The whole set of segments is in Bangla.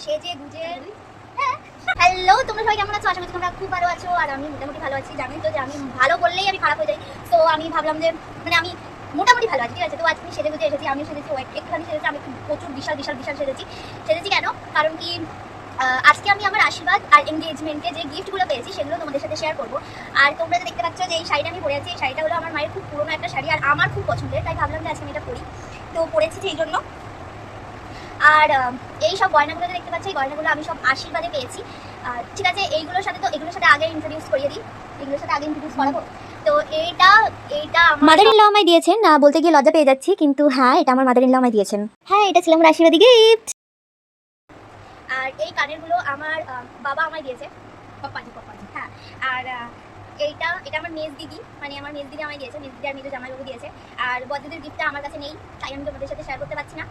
সেজে গুজে। হ্যালো, তোমরা সবাই কেমন আছো? আশা করি তোমরা খুব ভালো আছো। আর আমি মোটামুটি ভালো আছি। জানোই তো যে আমি ভালো বললেই আমি খারাপ হয়ে যাই। তো আমি ভাবলাম যে মানে আমি মোটামুটি ভালো আছি, ঠিক আছে? তো আজকে সেজে গুজে এসেছি, আমিও সেজেছি, একটুখানি সেজেছি, আমি প্রচুর বিশাল বিশাল বিশাল সেজেছি কেন? কারণ কি, আজকে আমি আমার আশীর্বাদ আর এনগেজমেন্টে যে গিফটগুলো পেয়েছি সেগুলো তোমাদের সাথে শেয়ার করবো। আর তোমরা যে দেখতে পাচ্ছ যে এই শাড়িটা আমি পরে আছি, এই শাড়িটা হলো আমার মায়ের খুব পুরোনো একটা শাড়ি, আর আমার খুব পছন্দের, তাই ভাবলাম যে আজকে আমি এটা পরি। তো পরেছি সেই জন্য। আর এই সব গয়নাগুলো দেখতে পাচ্ছি, এই গয়নাগুলো আমি সব আশীর্বাদে পেয়েছি। ঠিক আছে, এগুলোর সাথে আগে ইন্ট্রোডিউস করিয়ে দিই, এগুলোর সাথে আগে ইন্ট্রোডিউস করাবো। তো এইটা মাদার ইন ল আমায় দিয়েছেন, না বলতে গিয়ে লজ্জা পেয়ে যাচ্ছি, কিন্তু হ্যাঁ এটা আমার মাদার ইন ল আমায় দিয়েছেন। হ্যাঁ, এটা ছিল আমার আশীর্বাদী গিফট। আর এই কানেরগুলো আমার বাবা আমায় দিয়েছে, পাপাজি। হ্যাঁ, আর এটা আমার মেজ দিদি, মানে আমার মেজ দিদি আমায় দিয়েছে, মেজ দিদি আর মেজো জামাইবাবু দিয়েছে। আর বড়দিদির গিফটটা আমার কাছে নেই, তাই আমি তোমাদের সাথে শেয়ার করতে পারছি না।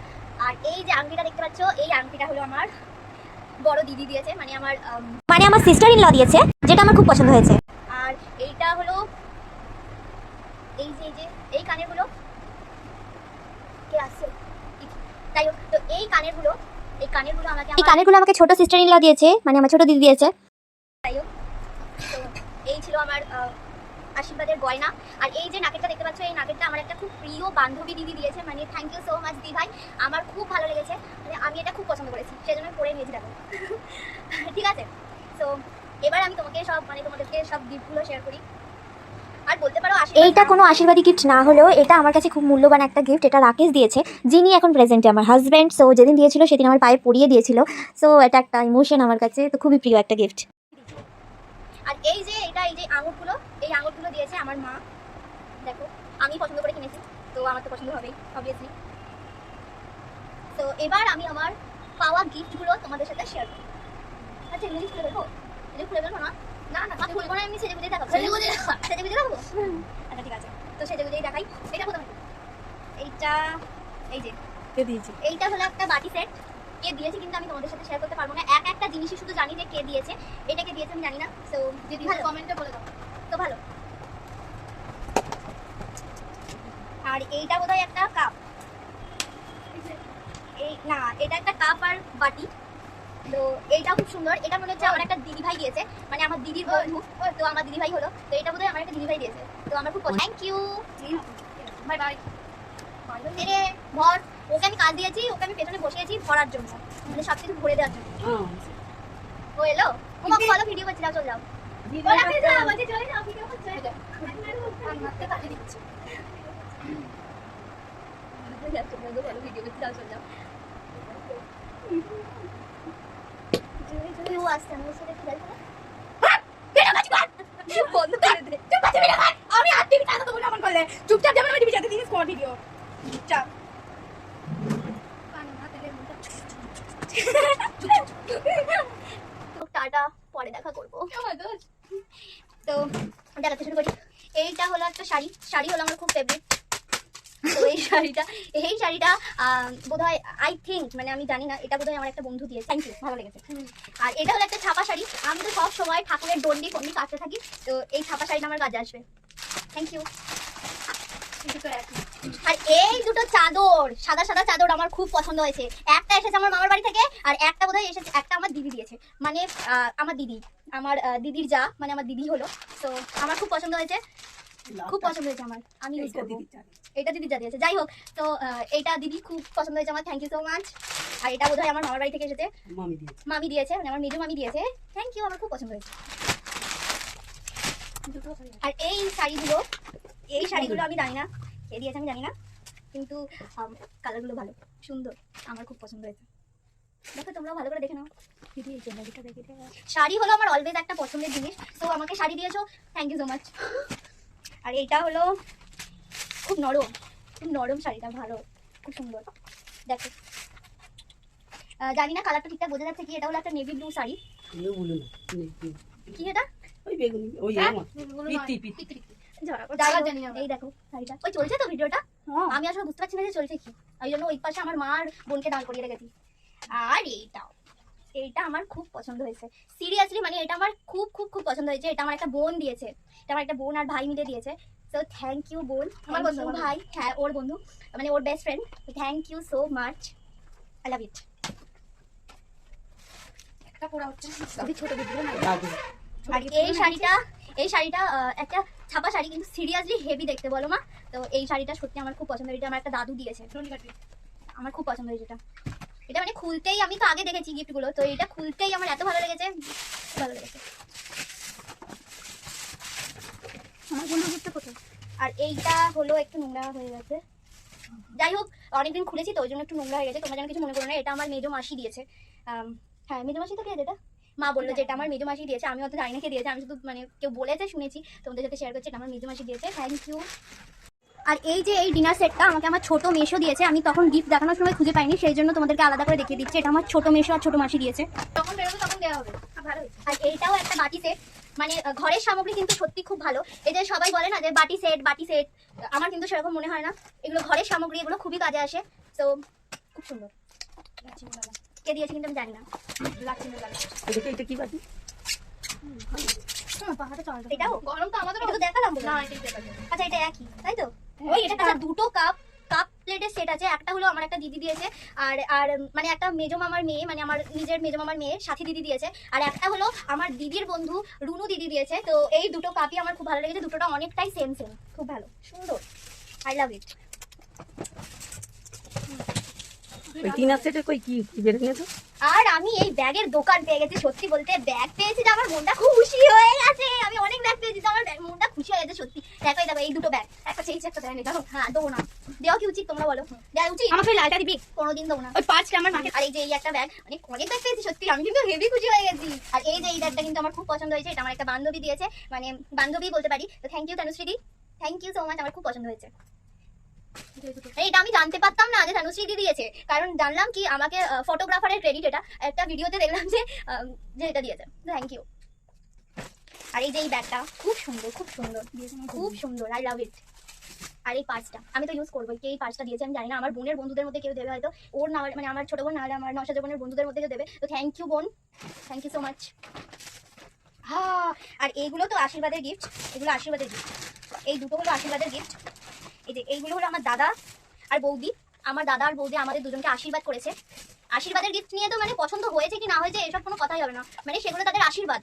আর এই যে আংটিটা দেখতে পাচ্ছ, এই আংটিটা হলো আমার বড় দিদি দিয়েছে, মানে আমার সিস্টার ইন ল দিয়েছে, যেটা আমার খুব পছন্দ হয়েছে। আর এইটা হলো এই যে এই কানেরগুলো কে আসছে, তাই হোক। তো এই কানেরগুলো আমাকে ছোট সিস্টার ইন ল দিয়েছে, মানে আমার ছোট দিদি দিয়েছে। তাই হোক। তো এই ছিল আমার আশীর্বাদের গয়না। আর এই যে নাকেরটা দেখতে পাচ্ছ, এই নাকেরটা আমার একটা খুব প্রিয় বান্ধবী দিদি দিয়েছে, মানে থ্যাংক ইউ সো মাচ দি ভাই, আমার খুব ভালো লেগেছে, মানে আমি এটা খুব পছন্দ করেছি, সেজন্য আমি পরে নিয়েছি দেখো। ঠিক আছে, তো এবার আমি তোমাদেরকে সব গিফটগুলো শেয়ার করি। আর বলতে পারো এইটা কোনো আশীর্বাদী গিফট না হলেও এটা আমার কাছে খুব মূল্যবান একটা গিফট। এটা রাকেশ দিয়েছে, যিনি এখন প্রেজেন্টে আমার হাজব্যান্ড। সো যেদিন দিয়েছিল সেদিন আমার পায়ে পরিয়ে দিয়েছিল। সো এটা একটা ইমোশন আমার কাছে, তো খুবই প্রিয় একটা গিফট। আর এই যে আঙুরগুলো দিয়েছে আমার মা, দেখো আমি পছন্দ করে কিনেছি, তো আমার তো পছন্দ হবেই অবভিয়াসলি। তো এবার আমি আমার পাওয়া গিফটগুলো তোমাদের সাথে শেয়ার করব। আচ্ছা, এগুলো খুলে ফেলবো? এগুলো খুলে ফেলবো না? না খুলবো না, এমনি সেজে গুজে দেখাবো। সেজে গুজে দেখাবো? আচ্ছা ঠিক আছে, তো সেজে গুজেই দেখাই। এটা প্রথমে এইটা, এই যে এইটা হলো একটা বাটি সেট। কে দিয়েছে কিন্তু আমি তোমাদের সাথে শেয়ার করতে পারবো না, একটা জিনিসই শুধু জানি যে কে দিয়েছে। এটাকে দিয়েছে আমি জানি না, তো যদি ভালো কমেন্টে বলে দাও তো ভালো। আর এইটা বোধহয় একটা কাপ, এটা একটা কাপ আর বাটি। তো এইটা খুব সুন্দর, এটা মনে হচ্ছে আমার একটা দিদি ভাই দিয়েছে, মানে আমার দিদির বন্ধু, তো আমার দিদি ভাই হলো। তো এটা বোধহয় আমার একটা দিদি ভাই দিয়েছে, তো আমার খুব থ্যাংক ইউ। Bye bye. এরে ভর, ওকে আমি কাজ দিয়েছি, ওকে আমি পেছনে বসিয়েছি ভরার জন্য, মানে সব কিছু ভরে দেওয়ার জন্য। ও এলো, ও মা ভালো ভিডিও করছি, চলে যাও। চলে যাও, ভিডিও করছে। ভালো ভিডিও করছি, চলে যাও। কেউ আসছে, আমি ওর সাথে একটু গল্প করি। বন্ধ করে দে। আমি আর টিভি চালাতে বলি আমার করলে চুপচাপ যেমন আমি টিভি চালাতে দিস কোন ভিডিও চুপচাপ টাটা, পরে দেখা করবো। তো দেখাতে শুরু করি। এইটা হলো একটা শাড়ি হলো আমার খুব ফেভারিট। তো এই শাড়িটা বোধহয় আই থিঙ্ক, মানে আমি জানি না, এটা বোধহয় আমার একটা বন্ধু দিয়েছে। থ্যাংক ইউ, ভালো লেগেছে। আর এটা হলো একটা ছাপা শাড়ি, আমি তো সব সময় ঠাকুরের ডন্ডি ফন্ডি কাটতে থাকি, তো এই ছাপা শাড়িটা আমার কাজে আসবে। Thank you. আর এই দুটো চাদর, সাদা সাদা চাদর আমার খুব পছন্দ হয়েছে। একটা এসেছে আমার মামার বাড়ি থেকে, আর একটা বোধহয় এসেছে, একটা আমার দিদি দিয়েছে, মানে আমার দিদির যা, মানে আমার দিদি হলো। তো আমার খুব পছন্দ হয়েছে, আমার, আমি ইউজ করবো। এটা দিদি যা দিয়েছে, যাই হোক। তো এইটা দিদি খুব পছন্দ হয়েছে আমার, থ্যাংক ইউ সো মাচ। আর এটা বোধহয় আমার মামার বাড়ি থেকে এসেছে, মামি দিয়েছে, মানে আমার মেজো মামি দিয়েছে। থ্যাংক ইউ, আমার খুব পছন্দ হয়েছে। আর এই শাড়িগুলো আমি জানি না কে দিয়েছে, আমি জানি না, কিন্তু কালারগুলো ভালো, সুন্দর, আমার খুব পছন্দ হয়েছে। দেখো তোমরাও ভালো করে দেখে নাও। শাড়ি হলো আমার অলওয়েজ একটা পছন্দের জিনিস, তো আমাকে শাড়ি দিয়েছো, থ্যাংক ইউ সো মাচ। আর এইটা হলো খুব নরম শাড়িটা, ভালো, খুব সুন্দর। দেখো, জানি না কালারটা ঠিকঠাক বোঝা যাচ্ছে কি, এটা হলো একটা নেভি ব্লু শাড়ি। কি এটা? ওই বেগুনি, ওই পিত্তি এই দেখো শাড়িটা, ওই চলছে তো ভিডিওটা, আমি আসলে বুঝতে পারছি না যে চলছে কি, ওই জন্য ওই পাশে আমার মা আর বোনকে দাঁড় করিয়ে রেখেছি। আর এইটা আমার খুব পছন্দ হয়েছে, সিরিয়াসলি, মানে এটা আমার খুব খুব খুব পছন্দ হয়েছে। এটা আমার একটা বোন দিয়েছে, এটা আমার একটা বোন আর ভাই মিলে দিয়েছে। সো থ্যাংক ইউ বোন, আমার বন্ধু ভাই, হ্যাঁ ওর বন্ধু, মানে ওর best friend. Thank you so much, I love it. একটা পরা হচ্ছে ছোট দিদিগুলো না। আর এই শাড়িটা একটা ছাপা শাড়ি, কিন্তু সিরিয়াসলি হেভি দেখতে বলো মা। তো এই শাড়িটা সত্যি আমার খুব পছন্দ, এটা আমার একটা দাদু দিয়েছে, আমার খুব পছন্দ হয়েছে এটা মানে খুলতেই, আমি তো আগে দেখেছি গিফটগুলো, তো এটা খুলতেই আমার এত ভালো লেগেছে, ভালো লেগেছে। আমার কোনো গিফটটা কোথায়? আর এইটা হলো একটু নোংরা হয়ে গেছে, যাই হোক অনেকদিন খুলেছি তো ওই জন্য একটু নোংরা হয়ে গেছে, তোমরা যেন কিছু মনে করো না। এটা আমার মেজো মাসি দিয়েছে। হ্যাঁ মেজো মাসি তো কে যেটা মা বললো যে এটা আমার মেজো মাসি দিয়েছে, আমি অত জানি না কে দিয়েছে, আমি শুধু মানে কেউ বলেছে শুনেছি, তোমাদের সাথে শেয়ার করছি, এটা আমার মেজো মাসি দিয়েছে, থ্যাংক ইউ। আর এই যে এই ডিনার সেটটা আমাকে আমার ছোট মেশো দিয়েছে, আমি তখন গিফট দেখানোর সময় খুঁজে পাইনি, সেই জন্য তোমাদেরকে আলাদা করে দেখিয়ে দিচ্ছি। এটা আমার ছোট মেশো আর ছোট মাসি দিয়েছে, তখন বেরোবে তখন দেওয়া হবে। ভালো হয়েছে। আর এইটাও একটা বাটি সেট, মানে ঘরের সামগ্রী কিন্তু সত্যি খুব ভালো। এই যে সবাই বলে না যে বাটি সেট, আমার কিন্তু সেরকম মনে হয় না, এগুলো ঘরের সামগ্রী, এগুলো খুবই কাজে আসে। তো খুব সুন্দর, কে দিয়েছে কিন্তু আমি জানি না। এটা কি বাটি? এটাও গরম তো আমাদের এটা তো দেখালাম বলে। না এটাই দেখাবো। আচ্ছা এটা একই তাই তো? ওই এটা আচ্ছা দুটো কাপ প্লেটের সেট আছে, একটা হলো আমার একটা দিদি দিয়েছে, আর আর মানে একটা মেজো মামার মেয়ে, মানে আমার নিজের মেজো মামার মেয়ে সাথী দিদি দিয়েছে, আর একটা হলো আমার দিদির বন্ধু রুনু দিদি দিয়েছে। তো এই দুটো কাপই আমার খুব ভালো লেগেছে, দুটোটা অনেকটাই সেম, খুব ভালো সুন্দর, আই লাভ ইট। ওই ডিনার সেটে কই কি বের নিয়েছো? আর আমি এই ব্যাগের দোকান পেয়ে গেছি, সত্যি বলতে ব্যাগ পেয়েছি যে আমার মনটা খুশি হয়ে গেছে, আমি অনেক ব্যাগ পেয়েছি তো আমার মনটা খুশি হয়ে গেছে সত্যি। দেখো এই দুটো ব্যাগ, একটা চেয়েছি একটা দেয়নি জানো। হ্যাঁ দেবো না, দেওয়া কি উচিত তোমরা বলো? দেওয়া উচিত? আমাকে ওই লালটা দিবি, কোনোদিন দেবো না। ওই পাঁচটা আমার মাকে। আর এই যে এই একটা ব্যাগ, মানে অনেক ব্যাগ পেয়েছি সত্যি, আমি কিন্তু হেভি খুশি হয়ে গেছি। আর এই যে এই ব্যাগটা কিন্তু আমার খুব পছন্দ হয়েছে, এটা আমার একটা বান্ধবী দিয়েছে, মানে বান্ধবী বলতে পারি। তো thank you Tanushree, thank you so much, আমার খুব পছন্দ হয়েছে। এটা আমি জানতে পারতাম না যে তনুশ্রী দি দিয়েছে, কারণ জানলাম কি আমাকে ফটোগ্রাফারের ক্রেডিট, এটা একটা ভিডিওতে দেখলাম যে এটা দিয়েছে, থ্যাংক ইউ। আর এই যে এই ব্যাগটা খুব সুন্দর, খুব সুন্দর, খুব সুন্দর, আই লাভ ইট। আর এই পার্সটা আমি তো ইউজ করবো, কে এই পার্সটা দিয়েছে আমি জানি না, আমার বোনের বন্ধুদের মধ্যে কেউ দেবে হয়তো, ওর না মানে আমার ছোট বোন না হলে আমার নশা বোনের বন্ধুদের মধ্যে কেউ দেবে। তো থ্যাংক ইউ বোন, থ্যাংক ইউ সো মাচ। হ্যাঁ আর এইগুলো তো আশীর্বাদের গিফট, এগুলো আশীর্বাদের গিফট, এই দুটো হলো আশীর্বাদের গিফট। এই যে এইগুলো হলো আমার দাদা আর বৌদি, আমার দাদা আর বৌদি আমাদের দুজনকে আশীর্বাদ করেছে। আশীর্বাদের গিফট নিয়ে তো মানে পছন্দ হয়েছে কি না হয়েছে এসব কোনো কথাই হবে না, মানে সেগুলো তাদের আশীর্বাদ।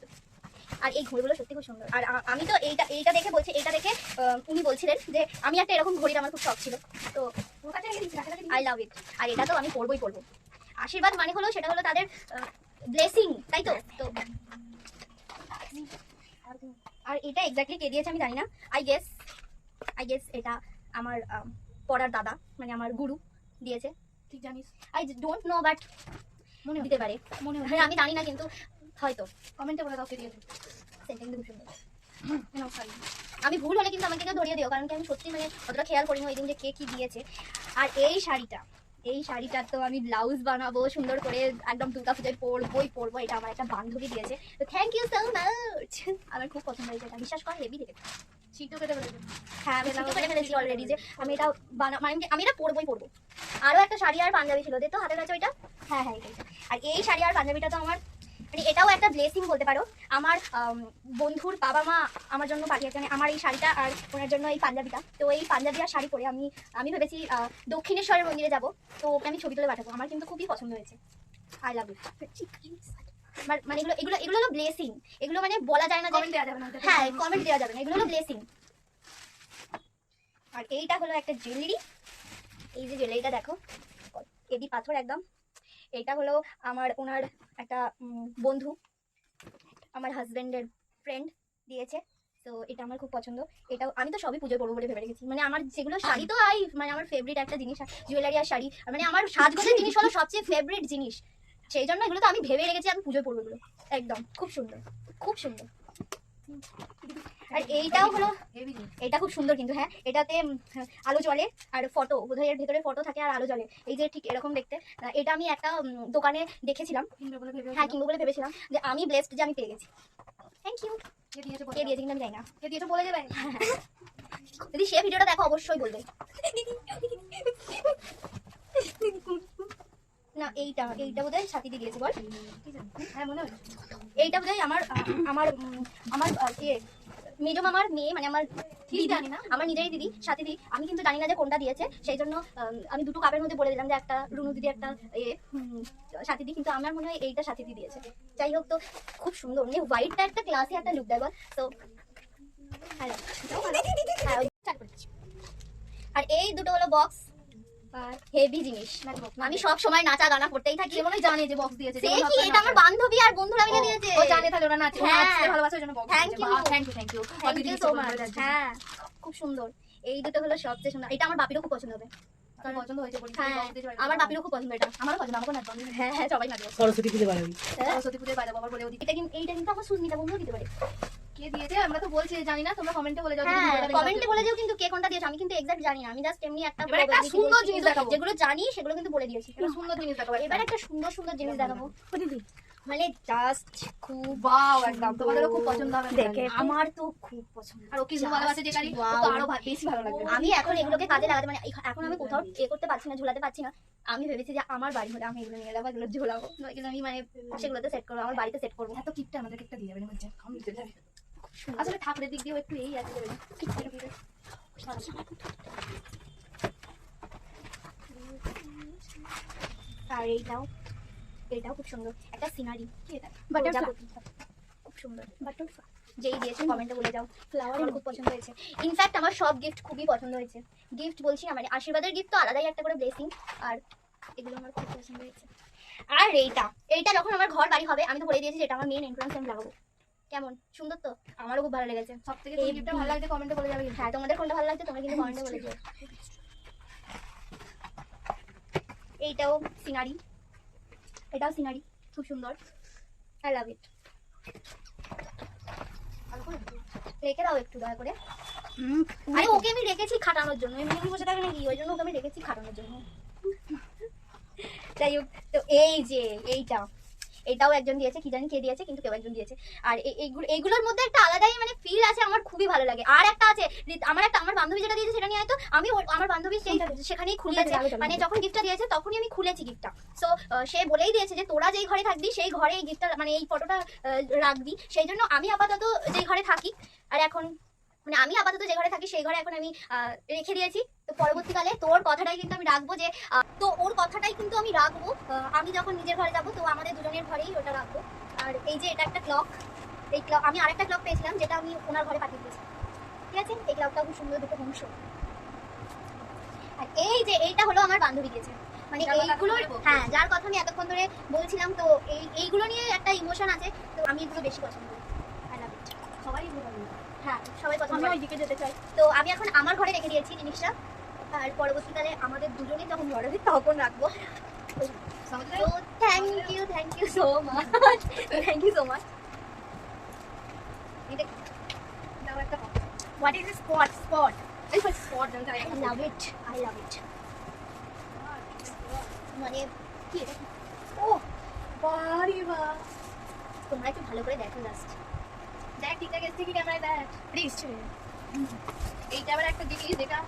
আর এই ঘড়িগুলো সত্যি খুব সুন্দর, আর আমি তো এইটা দেখে বলছি, এইটা দেখে উনি বলছিলেন যে আমি একটা এরকম ঘড়ির আমার খুব শখ ছিল, তো আই লাভ ইট। আর এটা তো আমি পরবই পরবো, আশীর্বাদ মানে হলো সেটা হলো তাদের ব্লেসিং, তাই তো? তো আর এটা এক্স্যাক্টলি কে দিয়েছে আমি জানি না, আই গেস এটা আমার পড়ার দাদা, মানে আমার গুরু দিয়েছে, ঠিক জানিস? আই ডোন্ট নো বাট মনে দিতে পারে, মনে হয় হ্যাঁ আমি জানি না, কিন্তু হয়তো কমেন্টে বলে দাও কে দিয়েছে। সেন্টেন্স খুব সুন্দর। আমি ভুল হলে কিন্তু আমাকে কেউ ধরিয়ে দিও, কারণ কি আমি সত্যি মানে অতটা খেয়াল করিনি ওই দিন যে কে কি দিয়েছে। আর এই শাড়িটা তো আমি ব্লাউজ বানাবো সুন্দর করে, একদম দুর্গা পূজায় পরবো, এটা আমার একটা বান্ধবী দিয়েছে, তো থ্যাংক ইউ সো মাচ, আমার খুব পছন্দ হয়েছে এটা, বিশ্বাস কর হেভি দেখে। শীতও কেটে ফেলেছে। হ্যাঁ আমি চিন্তা করে ফেলেছি অলরেডি যে আমি এটা মানে আমি এটা পরবো। আরও একটা শাড়ি আর পাঞ্জাবি ছিল, দে তো হাতের কাছে ওইটা, হ্যাঁ এটাই। আর এই শাড়ি আর পাঞ্জাবিটা তো আমার মানে এটাও একটা ব্লেসিং বলতে পারো, আমার বন্ধুর বাবা মা আমার জন্য পাঠিয়েছে, মানে আমার এই শাড়িটা আর ওনার জন্য এই পাঞ্জাবিটা। তো এই পাঞ্জাবি আর শাড়ি পরে আমি ভেবেছি দক্ষিণেশ্বরের মন্দিরে যাব, তো ওকে আমি ছবি তুলে পাঠাবো, আমার কিন্তু খুবই পছন্দ হয়েছে, আই লাভ ইট। মানে এগুলো হলো ব্লেসিং, এগুলো মানে বলা যায় না, কমেন্ট দেওয়া যাবে না। হ্যাঁ কমেন্ট দেওয়া যাবে না, এগুলো হলো ব্লেসিং। আর এইটা হলো একটা জুয়েলারি, এই যে জুয়েলারিটা দেখো এডি পাথর একদম, এটা হলো ওনার একটা বন্ধু, আমার হাজবেন্ডের ফ্রেন্ড দিয়েছে, তো এটা আমার খুব পছন্দ। এটাও আমি তো সবই পুজো করবো বলে ভেবে রেখেছি, মানে আমার যেগুলো শাড়ি তো মানে আমার ফেভারিট একটা জিনিস জুয়েলারি আর শাড়ি, মানে আমার সাজগোজের জিনিস হলো সবচেয়ে ফেভারিট জিনিস, সেই জন্য এগুলো তো আমি ভেবে রেখেছি আমি পুজো করবো এগুলো, একদম খুব সুন্দর, খুব সুন্দর। আর এইটাও হলো, এটা খুব সুন্দর কিন্তু, হ্যাঁ এটাতে আলো জ্বলে আর ফটো, বোধহয় এর ভেতরে ফটো থাকে আর আলো জ্বলে, এই যে ঠিক এরকম দেখতে। এটা আমি একটা দোকানে দেখেছিলাম, হ্যাঁ কিনবো বলে ভেবেছিলাম, যে আমি ব্লেসড যে আমি পেয়ে গেছি। Thank you. কে দিয়েছে কিন্তু আমি জানি না, কে দিয়েছে বলে দেবে। যদি সে ভিডিওটা দেখো অবশ্যই বলবে। না এইটা বোধহয় সাথী দিয়ে দিয়েছে, বল। হ্যাঁ মনে হয় এইটা বোধহয় আমার মেজো মামার মেয়ে মানে আমার ঠিক দিদি, জানি না। আমার নিজেরই দিদি, সাথী দিদি। আমি কিন্তু জানি না যে কোনটা দিয়েছে, সেই জন্য আমি দুটো কাপের মধ্যে বলে দিলাম যে একটা রুনু দিদি, একটা সাথী দিদি, কিন্তু আমার মনে হয় এইটা সাথী দিদি দিয়েছে। যাই হোক, তো খুব সুন্দর, মানে হোয়াইটটা একটা ক্লাসে একটা লুক দেয় বল। তো আর এই দুটো হলো বক্স, আর হেভি জিনিস। আমি সব সময় নাচা গানা করতেই থাকি। মনে হয় জানে যে বক্স দিয়েছে। সে কি, এটা আমার বান্ধবী আর বন্ধুরা মিলে দিয়েছে। ও জানে তাহলে ওরা নাচে, হ্যাঁ। নাচতে ভালোবাসে ওই জন্য box. Thank you. Thank you, thank you. Thank you so much. হ্যাঁ, খুব সুন্দর। এই দুটো হলো সবচেয়ে সুন্দর। এটা আমার বাপিরও খুব পছন্দ হবে। তোর পছন্দ হয়েছে বলি। হ্যাঁ, আমার বাপিরও খুব পছন্দ এটা। আমারও পছন্দ, আমাকেও নাচবো। হ্যাঁ হ্যাঁ, সবাই নাচবে। সরস্বতী পুজো বানাবি। সরস্বতী পুজোয় বাজাবো আবার বলেও দিই। এইটা কিন্তু আমার সুস্মিতা বন্ধুও দিতে পারে। কে দিয়েছে আমরা তো বলছি জানি না, তোমরা কমেন্টে বলে যাও। হ্যাঁ, কমেন্টে বলে দিও কিন্তু কে কোনটা দিয়েছে। আমি কিন্তু এক্সাক্ট জানি না, আমি জাস্ট এমনি একটা এবার একটা probability সুন্দর বলছি, জিনিস কিন্তু দেখাবো। যেগুলো জানি সেগুলো কিন্তু বলে দিয়েছি। এবার সুন্দর জিনিস দেখাবো। এবার একটা সুন্দর সুন্দর জিনিস দেখাবো, মানে জাস্ট খুব ওয়াও, একদম তোমাদেরও খুব পছন্দ হবে দেখে। আমার তো খুব পছন্দ। আর ও কিন্তু ভালোবাসে যে কারি, ও তো আরো বেশি ভালো লাগবে। আমি এখন এগুলোকে কাজে লাগাতে, মানে এখন আমি কোথাও করতে পারছি না, ঝোলাতে পারছি না। আমি ভেবেছি যে আমার বাড়ি হলে আমি এগুলো নিয়ে যাবো, এগুলো ঝোলাবো, এগুলো আমি মানে সেগুলোতে সেট করবো, আমার বাড়িতে সেট করবো। এত কিপটা আমাদেরকে একটা দিয়ে যাবে না বলছে, কম দিতে যাবে। আসলে ঠাকুরের দিক দিয়েও একটু এই আছে। আর এইটাও খুব সুন্দর একটা সিনারি। কি এটা? Butterfly. খুব সুন্দর বাটারফ্লাই। যেই দিয়েছে কমেন্টে বলে যাও, ফ্লাওয়ার আমার খুব পছন্দ হয়েছে। ইনফ্যাক্ট আমার সব গিফট খুবই পছন্দ হয়েছে। গিফট বলছি না, মানে আশীর্বাদের গিফট তো আলাদাই একটা করে ব্লেসিং, আর এগুলো আমার খুব পছন্দ হয়েছে। আর এইটা যখন আমার ঘর বাড়ি হবে, আমি তো বলে দিয়েছি যে এটা আমার মেন এন্ট্রান্স আমি লাগাবো। কেমন সুন্দর তো, আমারও খুব ভালো লেগেছে। সবথেকে এই গিফটটা ভালো লাগছে কমেন্টে বলে যাবে। হ্যাঁ, তোমাদের কোনটা ভালো লাগছে তোমরা কিন্তু কমেন্টে বলে দিও। এইটাও সিনারি, এটাও সিনারি, খুব সুন্দর। আই লাভ ইট। রেখে দাও একটু দয়া করে। আরে ওকে আমি রেখেছি খাটানোর জন্য, এমনি এমনি বসে থাকে নাকি, ওই জন্য ওকে আমি রেখেছি খাটানোর জন্য। যাই হোক, তো এই যে এটাও একজন দিয়েছে, কি জানি কে দিয়েছে, কিন্তু কেউ একজন দিয়েছে। আর এইগুলোর মধ্যে একটা আলাদাই মানে ফিল আছে, আমার খুবই ভালো লাগে। আর একটা আছে, আমার বান্ধবী যেটা দিয়েছে সেটা নিয়ে হয়তো আমি আমার বান্ধবী সেখানেই খুলেছে, মানে যখন গিফটটা দিয়েছে তখনই আমি খুলেছি গিফটটা। সো সে বলেই দিয়েছে যে তোরা যেই ঘরে থাকবি সেই ঘরে এই গিফটটা, মানে এই ফটোটা রাখবি। সেই জন্য আমি আপাতত যেই ঘরে থাকি, আর এখন মানে আমি আপাতত যে ঘরে থাকি সেই ঘরে এখন আমি রেখে দিয়েছি। তো পরবর্তীকালে তোর কথাটাই কিন্তু আমি রাখবো, যে তো ওর কথাটাই কিন্তু আমি রাখবো। আমি যখন নিজের ঘরে যাবো তো আমাদের দুজনের ঘরেই ওটা রাখবো। আর এই যে এটা একটা ক্লক, এই ক্লক আমি আরেকটা ক্লক পেয়েছিলাম যেটা আমি ওনার ঘরে পাঠিয়ে দিয়েছি। ঠিক আছে, এই ক্লকটা খুব সুন্দর, দুটো বংশ। আর এই যে এইটা হলো আমার বান্ধবী দিয়েছে, মানে এইগুলো, হ্যাঁ যার কথা আমি এতক্ষণ ধরে বলছিলাম। তো এইগুলো নিয়ে একটা ইমোশন আছে, তো আমি এগুলো বেশি পছন্দ করি। আই লাভ ইট। সবাই ভালো। হ্যাঁ, সবাই পছন্দ আমি করে। ওইদিকে যেতে চাই। তো আমি এখন আমার ঘরে রেখে দিয়েছি জিনিসটা, আর পরবর্তীকালে আমাদের দুজনেই যখন ঘরে হবে তখন রাখবো। তো thank you so much, thank you so much. এটা দাও একটা। What is spot? এই স্পট জানতে চাই। I love it. মানে কি এটা? ও বাড়ি বা, তোমরা একটু ভালো করে দেখো জাস্ট। দেখ ঠিকঠাক এসছে কি ক্যামেরায় দেখ প্লিজ। এইটা আবার একটা জিনিস যেটা,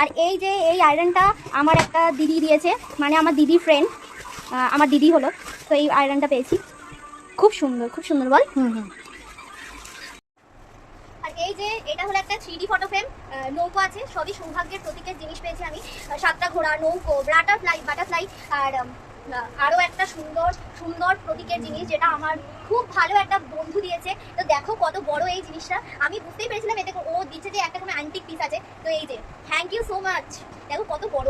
আর এই যে এই আয়রনটা আমার একটা দিদি দিয়েছে, মানে আমার দিদি ফ্রেন্ড, আমার দিদি হলো। তো এই আয়রনটা পেয়েছি, খুব সুন্দর বল। আর এই যে এটা হলো একটা 3D ফটো ফ্রেম, নৌকো আছে, সবই সৌভাগ্যের প্রতীকের জিনিস পেয়েছি আমি। 7টা ঘোড়া, নৌকো, বাটারফ্লাই, আর আরও একটা সুন্দর প্রতীকের জিনিস যেটা আমার খুব ভালো একটা বন্ধু দিয়েছে। তো দেখো কত বড় এই জিনিসটা, আমি বুঝতেই পেরেছিলাম এতে ও দিচ্ছে যে একটা কোনো অ্যান্টিক পিস আছে। তো এই যে থ্যাংক ইউ সো মাচ, দেখো কত বড়।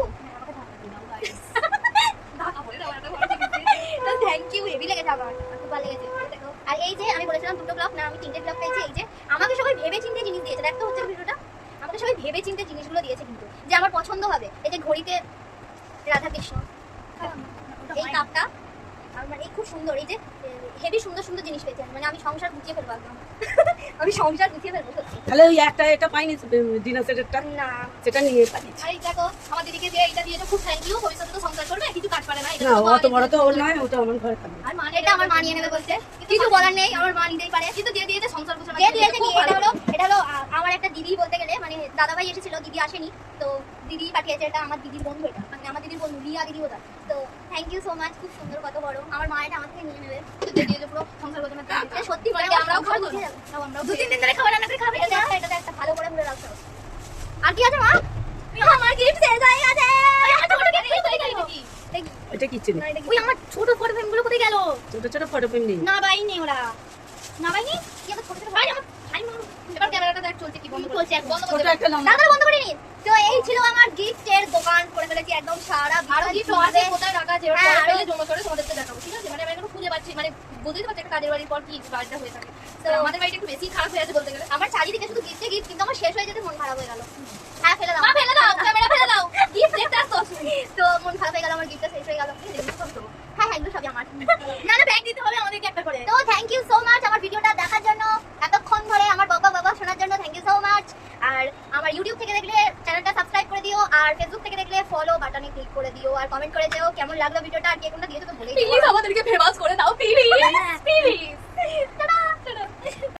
তো থ্যাংক ইউ, হেভি লেগেছে আমার, খুব ভালো লেগেছে। দেখো, আর এই যে আমি বলেছিলাম 2টো ব্লক না, আমি 3টে ব্লক পেয়েছি। এই যে আমাকে সবাই ভেবে চিন্তে জিনিস দিয়েছে, দেখতে হচ্ছে ভিডিওটা, আমাকে সবাই ভেবে চিন্তে জিনিসগুলো দিয়েছে কিন্তু, যে আমার পছন্দ হবে। এই যে ঘড়িতে রাধাকৃষ্ণ, এই কাপটা, আর মানে এই খুব সুন্দর, এই যে হেভি সুন্দর জিনিস পেয়েছি আমি, মানে আমি সংসার গুছিয়ে ফেলবো একদম। আমি সংসার গুছিয়ে ফেলবো সত্যি। তাহলে ওই একটা এটা পাইনি ডিনার সেটেরটা, না, সেটা নিয়ে পাঠিয়েছি। আর এই দেখো আমার দিদিকে যে এইটা দিয়েছে, খুব থ্যাংক ইউ। ভবিষ্যতে তো সংসার করবে, কিছু কাজ পারে না। না অত বড় তো ওর নয়, ওটা আমার ঘরে থাকবে। আর মানে এটা আমার মা নিয়ে নেবে বলছে, কিছু বলার নেই, আমার মা নিতেই পারে। কিন্তু দিয়ে দিয়েছে সংসার গুছানো। দিয়ে দিয়েছে কি, এটা হলো এটা হলো আমার একটা দিদি বলতে গেলে, মানে দাদাভাই এসেছিল, দিদি আসেনি, তো দিদি পাঠিয়েছে। এটা আমার দিদির বন্ধু, এটা মানে আমার দিদির বন্ধু রিয়া দিদি ওটা। তো থ্যাংক ইউ সো মাচ, খুব সুন্দর, কত বড়। আমার মা এটা আমার থেকে নিয়ে নেবে, দিয়ে পুরো সংসার করতে পারবে। এটা সত্যি বলে আমরাও খাবো, আমরাও 2-3 দিন ধরে খাবার রান্না করে খাবে। এটা একটা ভালো করে ভরে রাখতে হবে। আর কি আছে মা? আমার গিফট শেষ হয়ে গেছে। এটা কি ছিল? ওই আমার ছোট ফটো ফ্রেম গুলো কোথায় গেল? ছোট ছোট ফটো ফ্রেম নেই। না বাইনি ওরা, না বাইনি কি আমার ছোট ছোট ভাই, আমার ভাই মনে এবার ক্যামেরাটা দেখ চলছে কি বন্ধ চলছে, এক বন্ধ ছোট করে একটা লম্বা। দাদা বন্ধ করে নি। তো এই ছিল আমার গিফটের দোকান, করে ফেলেছি একদম সারা। আরো গিফট আছে কোথায় রাখা আছে, এবার হ্যাঁ, পরে আরো- পেলে জমা করে তোমাদেরকে দেখাবো, ঠিক আছে? মানে আমি এখনো খুঁজে পাচ্ছি, মানে বুঝতেই তো পারছি একটা কাজের বাড়ির পর কি বাড়িটা হয়ে থাকে। তো আমাদের বাড়িটা একটু বেশি খারাপ হয়ে আছে বলতে গেলে। আমার চারিদিকে শুধু গিফটে গিফট, কিন্তু আমার শেষ হয়ে যেতে মন খারাপ হয়ে গেল। হ্যাঁ ফেলে দাও, মা ফেলে দাও, ক্যামেরা ফেলে দাও, গিফট দেখতে আসতো। তো মন খারাপ হয়ে গেল, আমার গিফটটা শেষ হয়ে গেল। হ্যাঁ হ্যাঁ, এগুলো সবই আমার। না না, ব্যাগ দিতে হবে আমাদেরকে একটা করে। তো থ্যাংক ইউ সো মাচ আমার ভিডিওটা দেখার জন্য, এতক্ষণ ধরে আমার বাবা বাবা শোনার জন্য থ্যাংক ইউ সো মাচ। আর আমার ইউটিউব থেকে দেখলে চ্যানেলটা সাবস্ক্রাইব করে দিও, আর ফেসবুক থেকে দেখলে ফলো বাটনে ক্লিক করে দিও, আর কমেন্ট করে দিও কেমন লাগলো ভিডিওটা, আর কে কোনটা দিয়েছো তো বলেই দিও। প্লিজ আমাদেরকে ফেমাস করে দাও, প্লিজ প্লিজ।